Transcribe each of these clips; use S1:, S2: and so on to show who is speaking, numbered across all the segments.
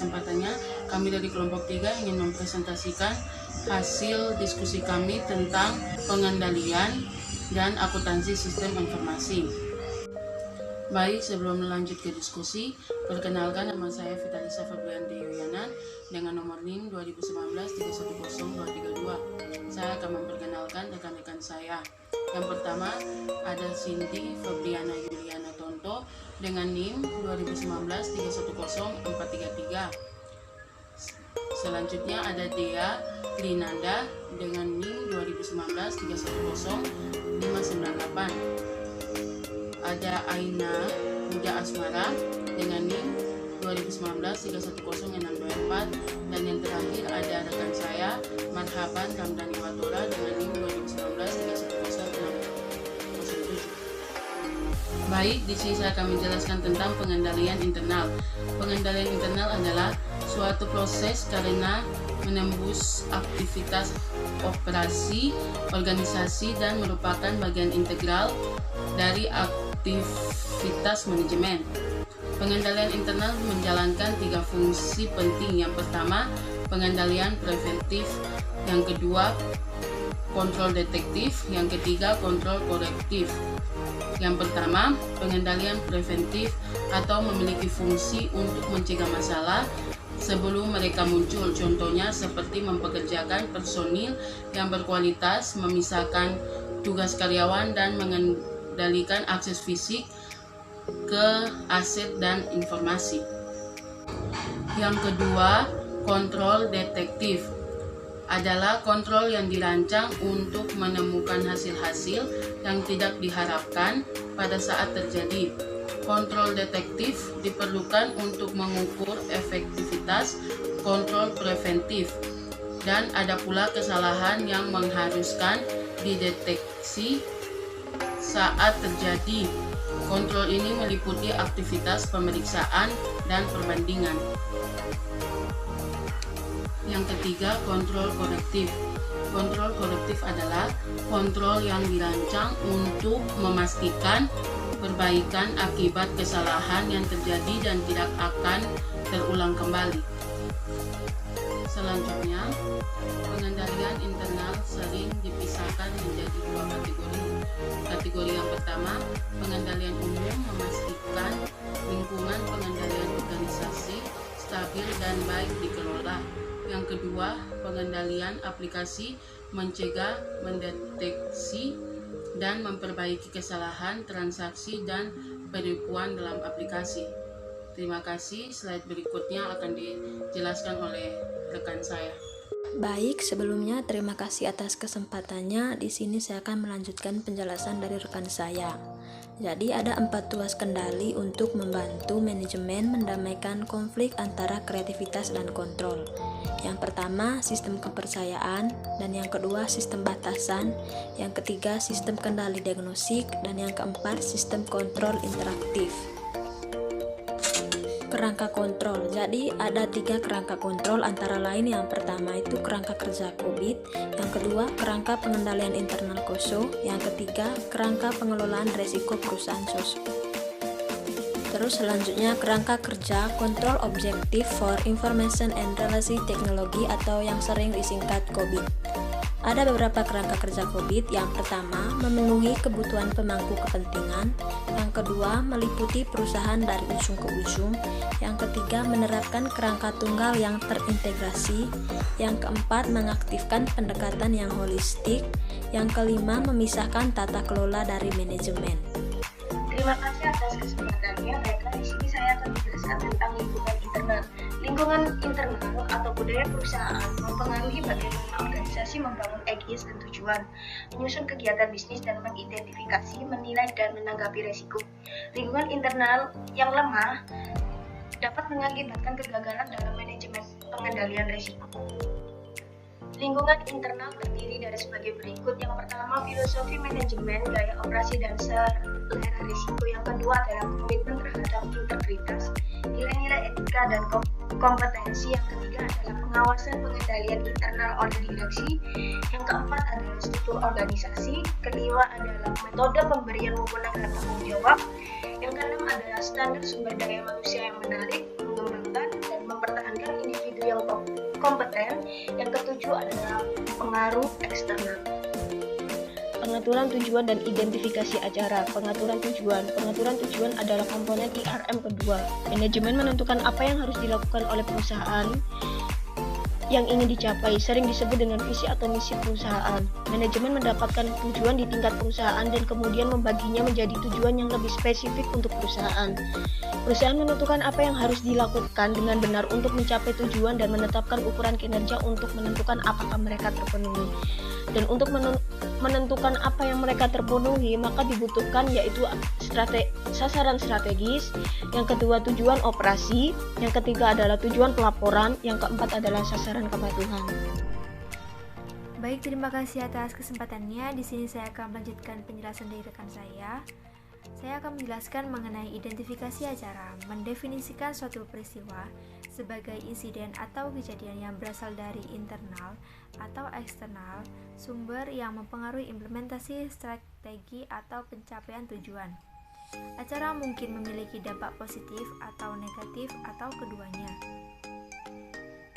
S1: kesempatannya, kami dari kelompok 3 ingin mempresentasikan hasil diskusi kami tentang pengendalian dan akuntansi sistem informasi. Baik, sebelum lanjut ke diskusi, perkenalkan nama saya Vitalisa Febrianti Yoyanan dengan nomor NIM 2019-310232. Saya akan memperkenalkan rekan-rekan saya. Yang pertama ada Cindy Febriana Yuliana Tonto dengan NIM 2019-310433. Selanjutnya ada Dea Trinanda dengan NIM 2019-310598. Ada Aina Muda Asmara dengan NIM 2019-310624, dan yang terakhir ada rekan saya Marhaban Ramdhani Watora dengan NIM 2019-310607. Baik, di sini saya akan menjelaskan tentang pengendalian internal. Pengendalian internal adalah suatu proses karena menembus aktivitas operasi organisasi dan merupakan bagian integral dari aktivitas manajemen. Pengendalian internal menjalankan 3 fungsi penting. Yang pertama, pengendalian preventif. Yang kedua, kontrol detektif. Yang ketiga, kontrol korektif. Yang pertama, pengendalian preventif atau memiliki fungsi untuk mencegah masalah sebelum mereka muncul. Contohnya seperti mempekerjakan personil yang berkualitas, memisahkan tugas karyawan, dan mengendalikan akses fisik ke aset dan informasi. Yang kedua, kontrol detektif adalah kontrol yang dirancang untuk menemukan hasil-hasil yang tidak diharapkan pada saat terjadi. Kontrol detektif diperlukan untuk mengukur efektivitas kontrol preventif, dan ada pula kesalahan yang mengharuskan dideteksi saat terjadi. Kontrol ini meliputi aktivitas pemeriksaan dan perbandingan. Yang ketiga, kontrol korektif. Kontrol korektif adalah kontrol yang dirancang untuk memastikan perbaikan akibat kesalahan yang terjadi dan tidak akan terulang kembali. Selanjutnya, pengendalian internal sering dipisahkan menjadi 2 kategori. Kategori yang pertama, pengendalian umum, memastikan lingkungan pengendalian organisasi stabil dan baik dikelola. Yang kedua, pengendalian aplikasi, mencegah, mendeteksi, dan memperbaiki kesalahan transaksi dan penipuan dalam aplikasi. Terima kasih. Slide berikutnya akan dijelaskan oleh rekan saya.
S2: Baik, sebelumnya terima kasih atas kesempatannya. Di sini saya akan melanjutkan penjelasan dari rekan saya. Jadi ada 4 tugas kendali untuk membantu manajemen mendamaikan konflik antara kreativitas dan kontrol. Yang pertama, sistem kepercayaan, dan yang kedua, sistem batasan, yang ketiga, sistem kendali diagnostik, dan yang keempat, sistem kontrol interaktif. Kerangka kontrol. Jadi ada 3 kerangka kontrol, antara lain yang pertama itu kerangka kerja COVID, yang kedua kerangka pengendalian internal KOSO, yang ketiga kerangka pengelolaan resiko perusahaan SOSO. Terus selanjutnya kerangka kerja Control Objective for Information and Relation Technology atau yang sering disingkat COVID. Ada beberapa kerangka kerja COVID. Yang pertama, memenuhi kebutuhan pemangku kepentingan. Yang kedua, meliputi perusahaan dari ujung ke ujung. Yang ketiga, menerapkan kerangka tunggal yang terintegrasi. Yang keempat, mengaktifkan pendekatan yang holistik. Yang kelima, memisahkan tata kelola dari manajemen.
S3: Terima kasih atas kesempatannya. Baiklah, di sini saya akan menjelaskan tentang lingkungan internal. Lingkungan internal atau budaya perusahaan mempengaruhi bagaimana organisasi membangun etis dan tujuan, menyusun kegiatan bisnis, dan mengidentifikasi, menilai, dan menanggapi resiko. Lingkungan internal yang lemah dapat mengakibatkan kegagalan dalam manajemen pengendalian risiko. Lingkungan internal terdiri dari sebagai berikut. Yang pertama, filosofi manajemen, gaya operasi, dan selera risiko. Yang kedua adalah komitmen terhadap integritas, nilai-nilai etika, dan kompetensi. Yang ketiga adalah pengawasan pengendalian internal oleh direksi. Yang keempat adalah struktur organisasi. Kelima adalah metode pemberian wewenang dan tanggung jawab. Yang keenam adalah standar sumber daya manusia yang menarik, mengembangkan, dan mempertahankan intern. Yang ketujuh adalah pengaruh eksternal. Pengaturan tujuan dan identifikasi acara. Pengaturan tujuan adalah komponen IRM kedua. Manajemen menentukan apa yang harus dilakukan oleh perusahaan yang ingin dicapai, sering disebut dengan visi atau misi perusahaan. Manajemen mendapatkan tujuan di tingkat perusahaan dan kemudian membaginya menjadi tujuan yang lebih spesifik untuk perusahaan. Perusahaan menentukan apa yang harus dilakukan dengan benar untuk mencapai tujuan dan menetapkan ukuran kinerja untuk menentukan apakah mereka terpenuhi. Dan untuk menentukan apa yang mereka terpenuhi, maka dibutuhkan yaitu sasaran strategis, yang kedua tujuan operasi, yang ketiga adalah tujuan pelaporan, yang keempat adalah sasaran kepatuhan.
S2: Baik, terima kasih atas kesempatannya. Di sini saya akan melanjutkan penjelasan dari rekan saya. Saya akan menjelaskan mengenai identifikasi acara, mendefinisikan suatu peristiwa sebagai insiden atau kejadian yang berasal dari internal atau eksternal, sumber yang mempengaruhi implementasi strategi atau pencapaian tujuan. Acara mungkin memiliki dampak positif atau negatif atau keduanya.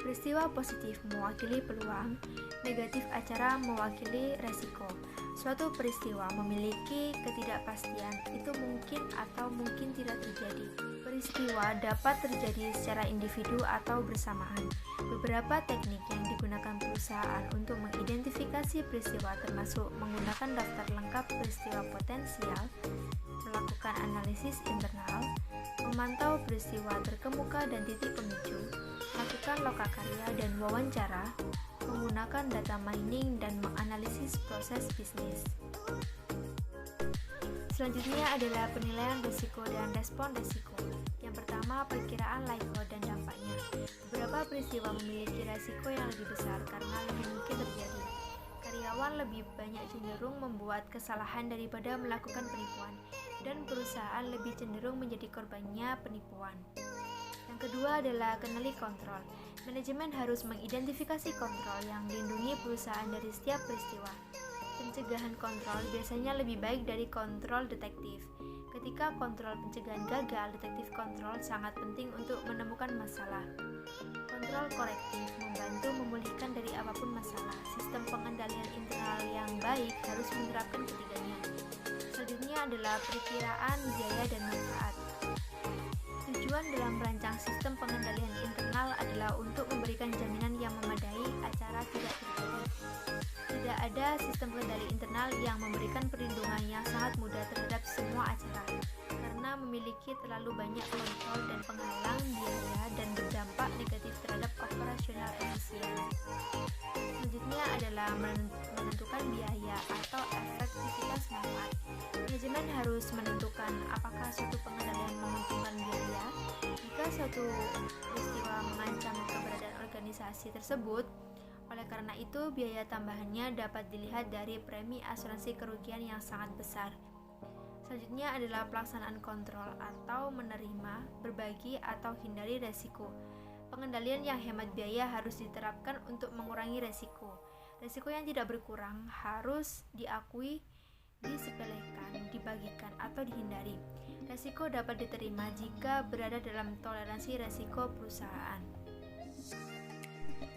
S2: Peristiwa positif mewakili peluang, negatif acara mewakili resiko. Suatu peristiwa memiliki ketidakpastian, itu mungkin atau mungkin tidak terjadi. Peristiwa dapat terjadi secara individu atau bersamaan. Beberapa teknik yang digunakan perusahaan untuk mengidentifikasi peristiwa termasuk menggunakan daftar lengkap peristiwa potensial, melakukan analisis internal, memantau peristiwa terkemuka dan titik pemicu, melakukan lokakarya dan wawancara, menggunakan data mining dan menganalisis proses bisnis. Selanjutnya adalah penilaian risiko dan respon risiko. Yang pertama, perkiraan likelihood dan dampaknya. Beberapa peristiwa memiliki risiko yang lebih besar karena lebih mungkin terjadi. Karyawan lebih banyak cenderung membuat kesalahan daripada melakukan penipuan, dan perusahaan lebih cenderung menjadi korbannya penipuan. Yang kedua adalah kenali kontrol. Manajemen harus mengidentifikasi kontrol yang melindungi perusahaan dari setiap peristiwa. Pencegahan kontrol biasanya lebih baik dari kontrol detektif. Ketika kontrol pencegahan gagal, detektif kontrol sangat penting untuk menemukan masalah. Kontrol korektif membantu memulihkan dari apapun masalah. Sistem pengendalian internal yang baik harus menerapkan ketiganya. Selanjutnya adalah perkiraan biaya dan manfaat. Tujuan dalam merancang sistem pengendalian internal adalah untuk memberikan jaminan yang memadai acara tidak terjadi. Tidak ada sistem pengendali internal yang memberikan perlindungan yang sangat mudah terhadap semua acara, karena memiliki terlalu banyak kontrol dan penghalang biaya dan berdampak negatif terhadap operasional efisien. Selanjutnya adalah menentukan biaya atau efektivitas manfaat. Manajemen harus menentukan apakah suatu pengendalian menguntungkan biaya. Jika suatu peristiwa mengancam keberadaan organisasi tersebut, oleh karena itu biaya tambahannya dapat dilihat dari premi asuransi kerugian yang sangat besar. Selanjutnya adalah pelaksanaan kontrol atau menerima, berbagi, atau hindari resiko. Pengendalian yang hemat biaya harus diterapkan untuk mengurangi resiko. Resiko yang tidak berkurang harus diakui, disepelekan, dibagikan, atau dihindari. Resiko dapat diterima jika berada dalam toleransi resiko perusahaan.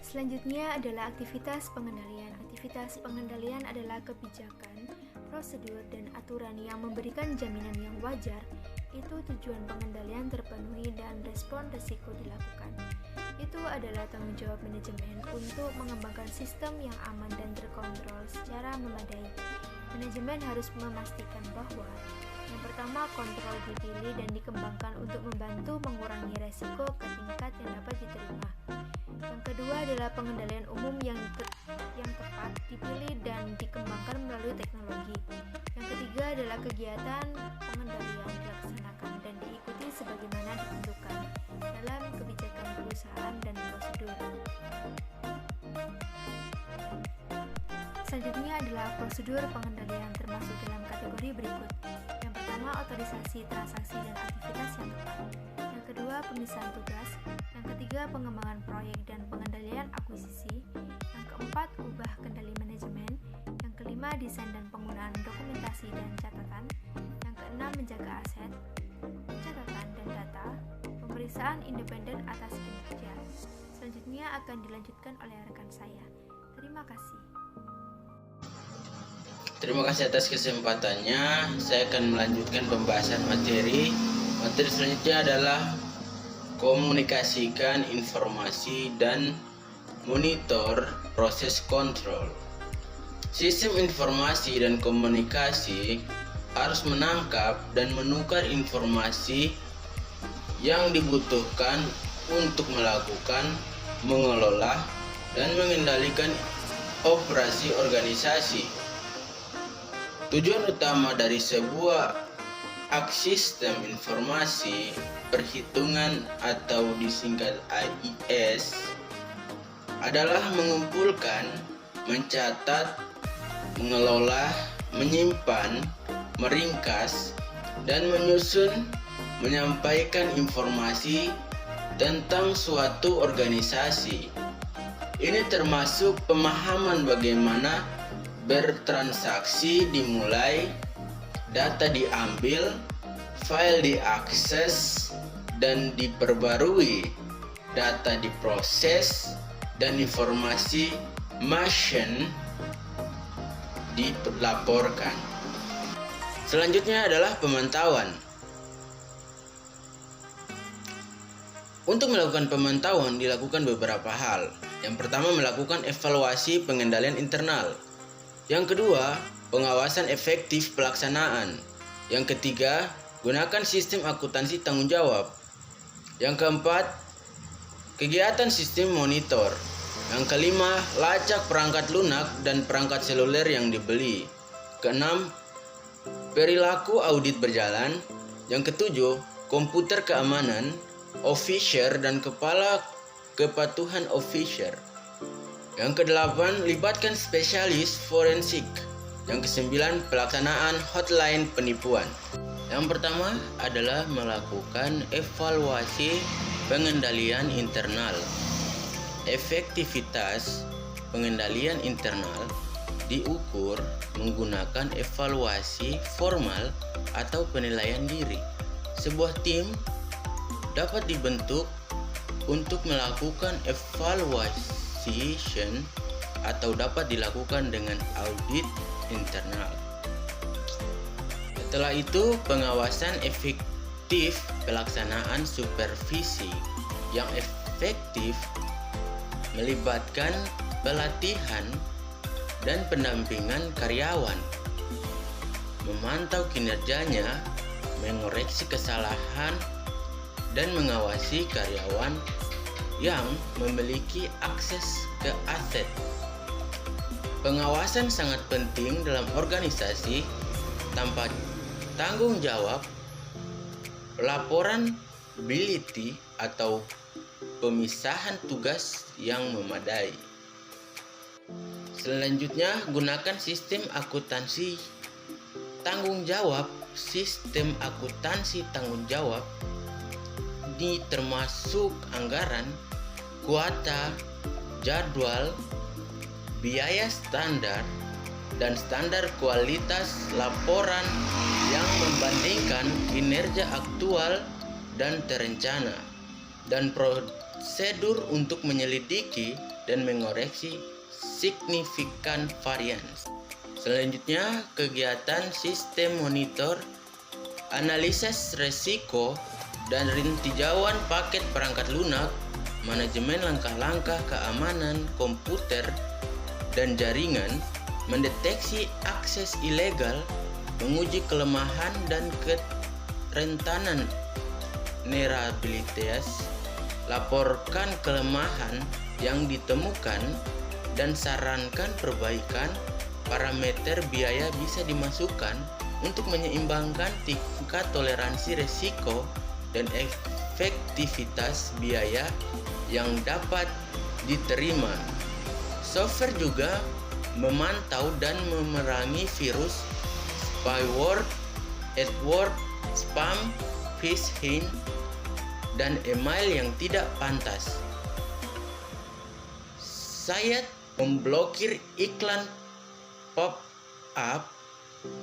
S2: Selanjutnya adalah aktivitas pengendalian. Aktivitas pengendalian adalah kebijakan, prosedur, dan aturan yang memberikan jaminan yang wajar. Itu tujuan pengendalian terpenuhi dan respon risiko dilakukan. Itu adalah tanggung jawab manajemen untuk mengembangkan sistem yang aman dan terkontrol secara memadai. Manajemen harus memastikan bahwa yang pertama, kontrol dipilih dan dikembangkan untuk membantu mengurangi resiko ke tingkat yang dapat diterima. Yang kedua adalah pengendalian umum yang tepat dipilih dan dikembangkan melalui teknologi. Yang ketiga adalah kegiatan pengendalian dilaksanakan dan diikuti sebagaimana ditentukan dalam kebijakan perusahaan dan prosedur. Selanjutnya adalah prosedur pengendalian termasuk dalam kategori berikut. Yang pertama, otorisasi transaksi dan aktivitas yang tepat. Yang kedua, pemisahan tugas. Yang ketiga, pengembangan proyek dan pengendalian akuisisi. Yang keempat, ubah kendali manajemen. Yang kelima, desain dan penggunaan dokumentasi dan catatan. Yang keenam, menjaga aset, catatan dan data. Pemeriksaan independen atas kinerja.
S4: selanjutnya akan dilanjutkan oleh rekan saya. Terima kasih.
S5: Terima kasih atas kesempatannya. Saya akan melanjutkan pembahasan materi. Materi selanjutnya adalah komunikasikan informasi dan monitor proses kontrol. Sistem informasi dan komunikasi harus menangkap dan menukar informasi yang dibutuhkan untuk melakukan, mengelola, dan mengendalikan operasi organisasi. Tujuan utama dari sebuah sistem informasi perhitungan atau disingkat AIS adalah mengumpulkan, mencatat, mengelola, menyimpan, meringkas, dan menyampaikan informasi tentang suatu organisasi. Ini termasuk pemahaman bagaimana bertransaksi dimulai, data diambil, file diakses dan diperbarui, data diproses, dan informasi machine dilaporkan. Selanjutnya adalah pemantauan. Untuk melakukan pemantauan dilakukan beberapa hal. Yang pertama, melakukan evaluasi pengendalian internal. Yang kedua, pengawasan efektif pelaksanaan. Yang ketiga, gunakan sistem akuntansi tanggung jawab. Yang keempat, kegiatan sistem monitor. Yang kelima, lacak perangkat lunak dan perangkat seluler yang dibeli. Keenam, perilaku audit berjalan. Yang ketujuh, komputer keamanan, officer dan kepala kepatuhan officer. Yang kedelapan, libatkan spesialis forensik. Yang kesembilan, pelaksanaan hotline penipuan. Yang pertama adalah melakukan evaluasi pengendalian internal. Efektivitas pengendalian internal diukur menggunakan evaluasi formal atau penilaian diri. Sebuah tim dapat dibentuk untuk melakukan evaluation atau dapat dilakukan dengan audit internal. Setelah itu, pengawasan efektif pelaksanaan supervisi yang efektif melibatkan pelatihan dan pendampingan karyawan, memantau kinerjanya, mengoreksi kesalahan, dan mengawasi karyawan yang memiliki akses ke aset. Pengawasan sangat penting dalam organisasi. Tanpa tanggung jawab, laporan ability atau pemisahan tugas yang memadai. Selanjutnya, gunakan sistem akuntansi tanggung jawab. Sistem akuntansi tanggung jawab ini termasuk anggaran, kuota, jadwal, biaya standar, dan standar kualitas laporan yang membandingkan kinerja aktual dan terencana, dan prosedur untuk menyelidiki dan mengoreksi signifikan varians. Selanjutnya, kegiatan sistem monitor, analisis resiko, dan tinjauan paket perangkat lunak, manajemen langkah-langkah keamanan komputer dan jaringan, mendeteksi akses ilegal, menguji kelemahan dan kerentanan vulnerabilitas, laporkan kelemahan yang ditemukan, dan sarankan perbaikan. Parameter biaya bisa dimasukkan untuk menyeimbangkan tingkat toleransi risiko dan efektivitas biaya yang dapat diterima. Software juga memantau dan memerangi virus, spyware, adword, spam, phishing, dan email yang tidak pantas. Saya memblokir iklan pop-up,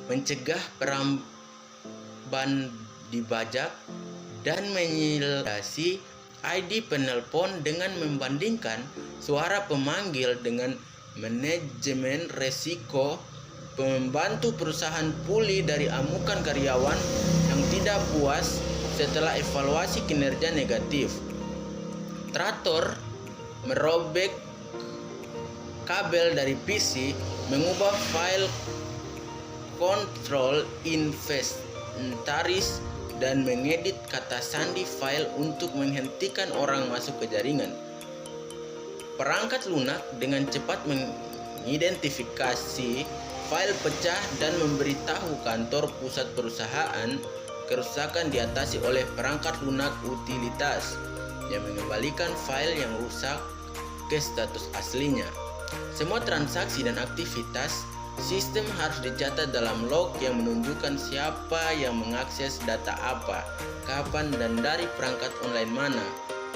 S5: mencegah perambahan dibajak, dan menyelidiki ID penelpon dengan membandingkan suara pemanggil dengan manajemen resiko, membantu perusahaan pulih dari amukan karyawan yang tidak puas setelah evaluasi kinerja negatif. Traktor merobek kabel dari PC, mengubah file kontrol inventaris, dan mengedit kata sandi file untuk menghentikan orang masuk ke jaringan. Perangkat lunak dengan cepat mengidentifikasi file pecah dan memberitahu kantor pusat perusahaan kerusakan diatasi oleh perangkat lunak utilitas yang mengembalikan file yang rusak ke status aslinya. Semua transaksi dan aktivitas sistem harus dicatat dalam log yang menunjukkan siapa yang mengakses data apa, kapan, dan dari perangkat online mana.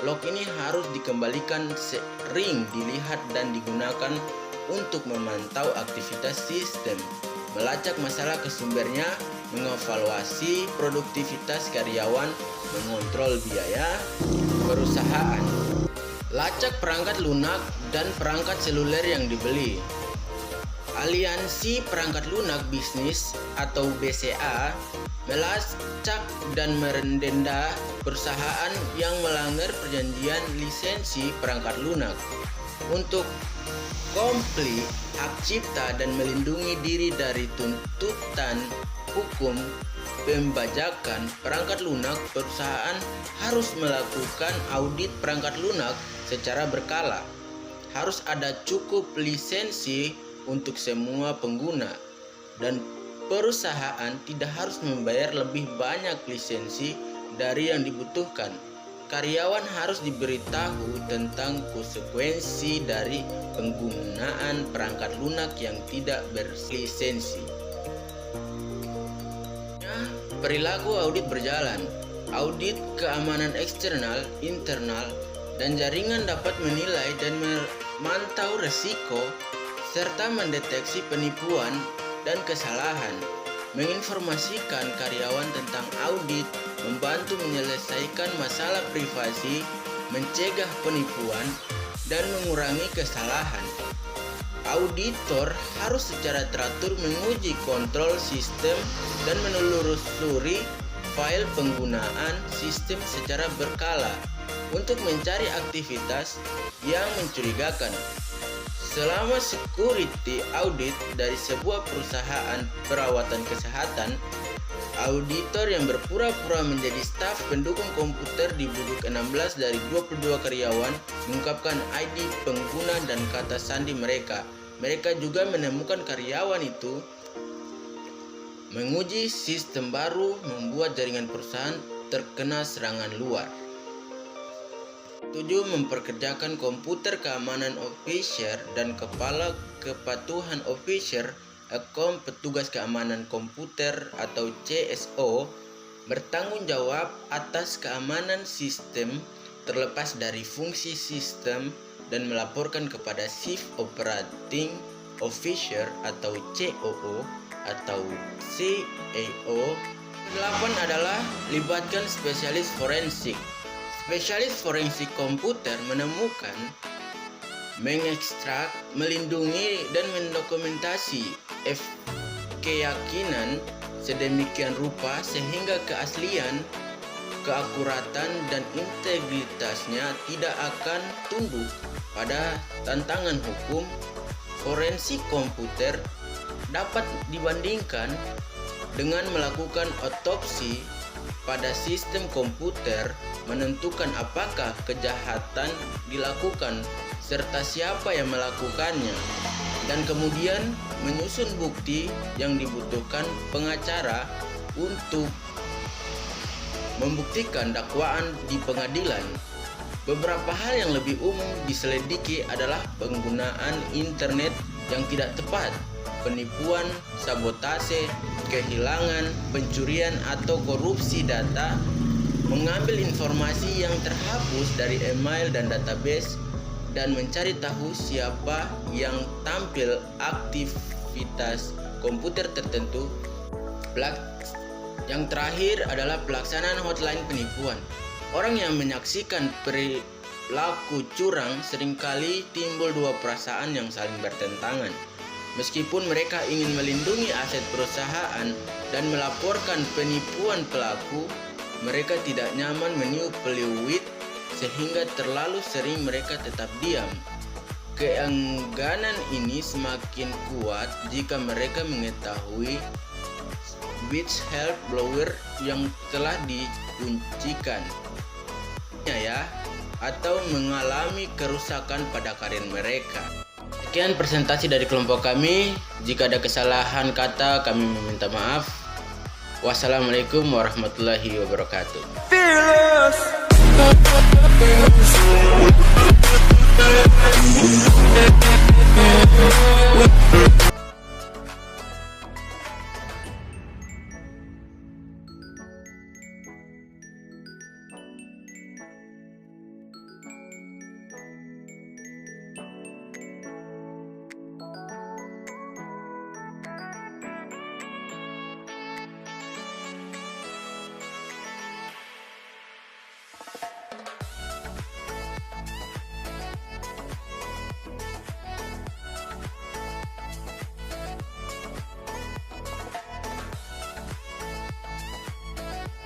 S5: Log ini harus dikembalikan sering dilihat dan digunakan untuk memantau aktivitas sistem, melacak masalah ke sumbernya, mengevaluasi produktivitas karyawan, mengontrol biaya perusahaan. Lacak perangkat lunak dan perangkat seluler yang dibeli. Aliansi Perangkat Lunak Bisnis atau BCA melacak dan mendenda perusahaan yang melanggar perjanjian lisensi perangkat lunak. Untuk komplit hak cipta dan melindungi diri dari tuntutan hukum pembajakan perangkat lunak, perusahaan harus melakukan audit perangkat lunak secara berkala. Harus ada cukup lisensi untuk semua pengguna, dan perusahaan tidak harus membayar lebih banyak lisensi dari yang dibutuhkan. Karyawan harus diberitahu tentang konsekuensi dari penggunaan perangkat lunak yang tidak berlisensi. Perilaku audit berjalan. Audit keamanan eksternal, internal, dan jaringan dapat menilai dan memantau risiko serta mendeteksi penipuan dan kesalahan, menginformasikan karyawan tentang audit, membantu menyelesaikan masalah privasi, mencegah penipuan, dan mengurangi kesalahan. Auditor harus secara teratur menguji kontrol sistem dan menelusuri file penggunaan sistem secara berkala untuk mencari aktivitas yang mencurigakan. Selama security audit dari sebuah perusahaan perawatan kesehatan, auditor yang berpura-pura menjadi staf pendukung komputer di Buduk 16 dari 22 karyawan mengungkapkan ID pengguna dan kata sandi mereka. Mereka juga menemukan karyawan itu menguji sistem baru, membuat jaringan perusahaan terkena serangan luar. 7. Memperkerjakan komputer keamanan officer dan kepala kepatuhan officer atau petugas keamanan komputer atau CSO bertanggung jawab atas keamanan sistem terlepas dari fungsi sistem dan melaporkan kepada Chief Operating Officer atau COO atau CAO. 8 adalah libatkan spesialis forensik. Spesialis forensik komputer menemukan, mengekstrak, melindungi, dan mendokumentasi keyakinan sedemikian rupa sehingga keaslian, keakuratan, dan integritasnya tidak akan tunduk pada tantangan hukum. Forensik komputer dapat dibandingkan dengan melakukan otopsi pada sistem komputer, menentukan apakah kejahatan dilakukan serta siapa yang melakukannya, dan kemudian menyusun bukti yang dibutuhkan pengacara untuk membuktikan dakwaan di pengadilan. Beberapa hal yang lebih umum diselidiki adalah penggunaan internet yang tidak tepat, penipuan, sabotase, kehilangan, pencurian atau korupsi data, mengambil informasi yang terhapus dari email dan database, dan mencari tahu siapa yang tampil aktivitas komputer tertentu. Yang terakhir adalah pelaksanaan hotline penipuan. Orang yang menyaksikan perilaku curang seringkali timbul dua perasaan yang saling bertentangan. Meskipun mereka ingin melindungi aset perusahaan dan melaporkan penipuan pelaku, mereka tidak nyaman meniup peluit sehingga terlalu sering mereka tetap diam. Keengganan ini semakin kuat jika mereka mengetahui whistleblower yang telah dikuncikan atau mengalami kerusakan pada karir mereka. Sekian presentasi dari kelompok kami. Jika ada kesalahan kata, kami meminta maaf. Wassalamualaikum warahmatullahi wabarakatuh.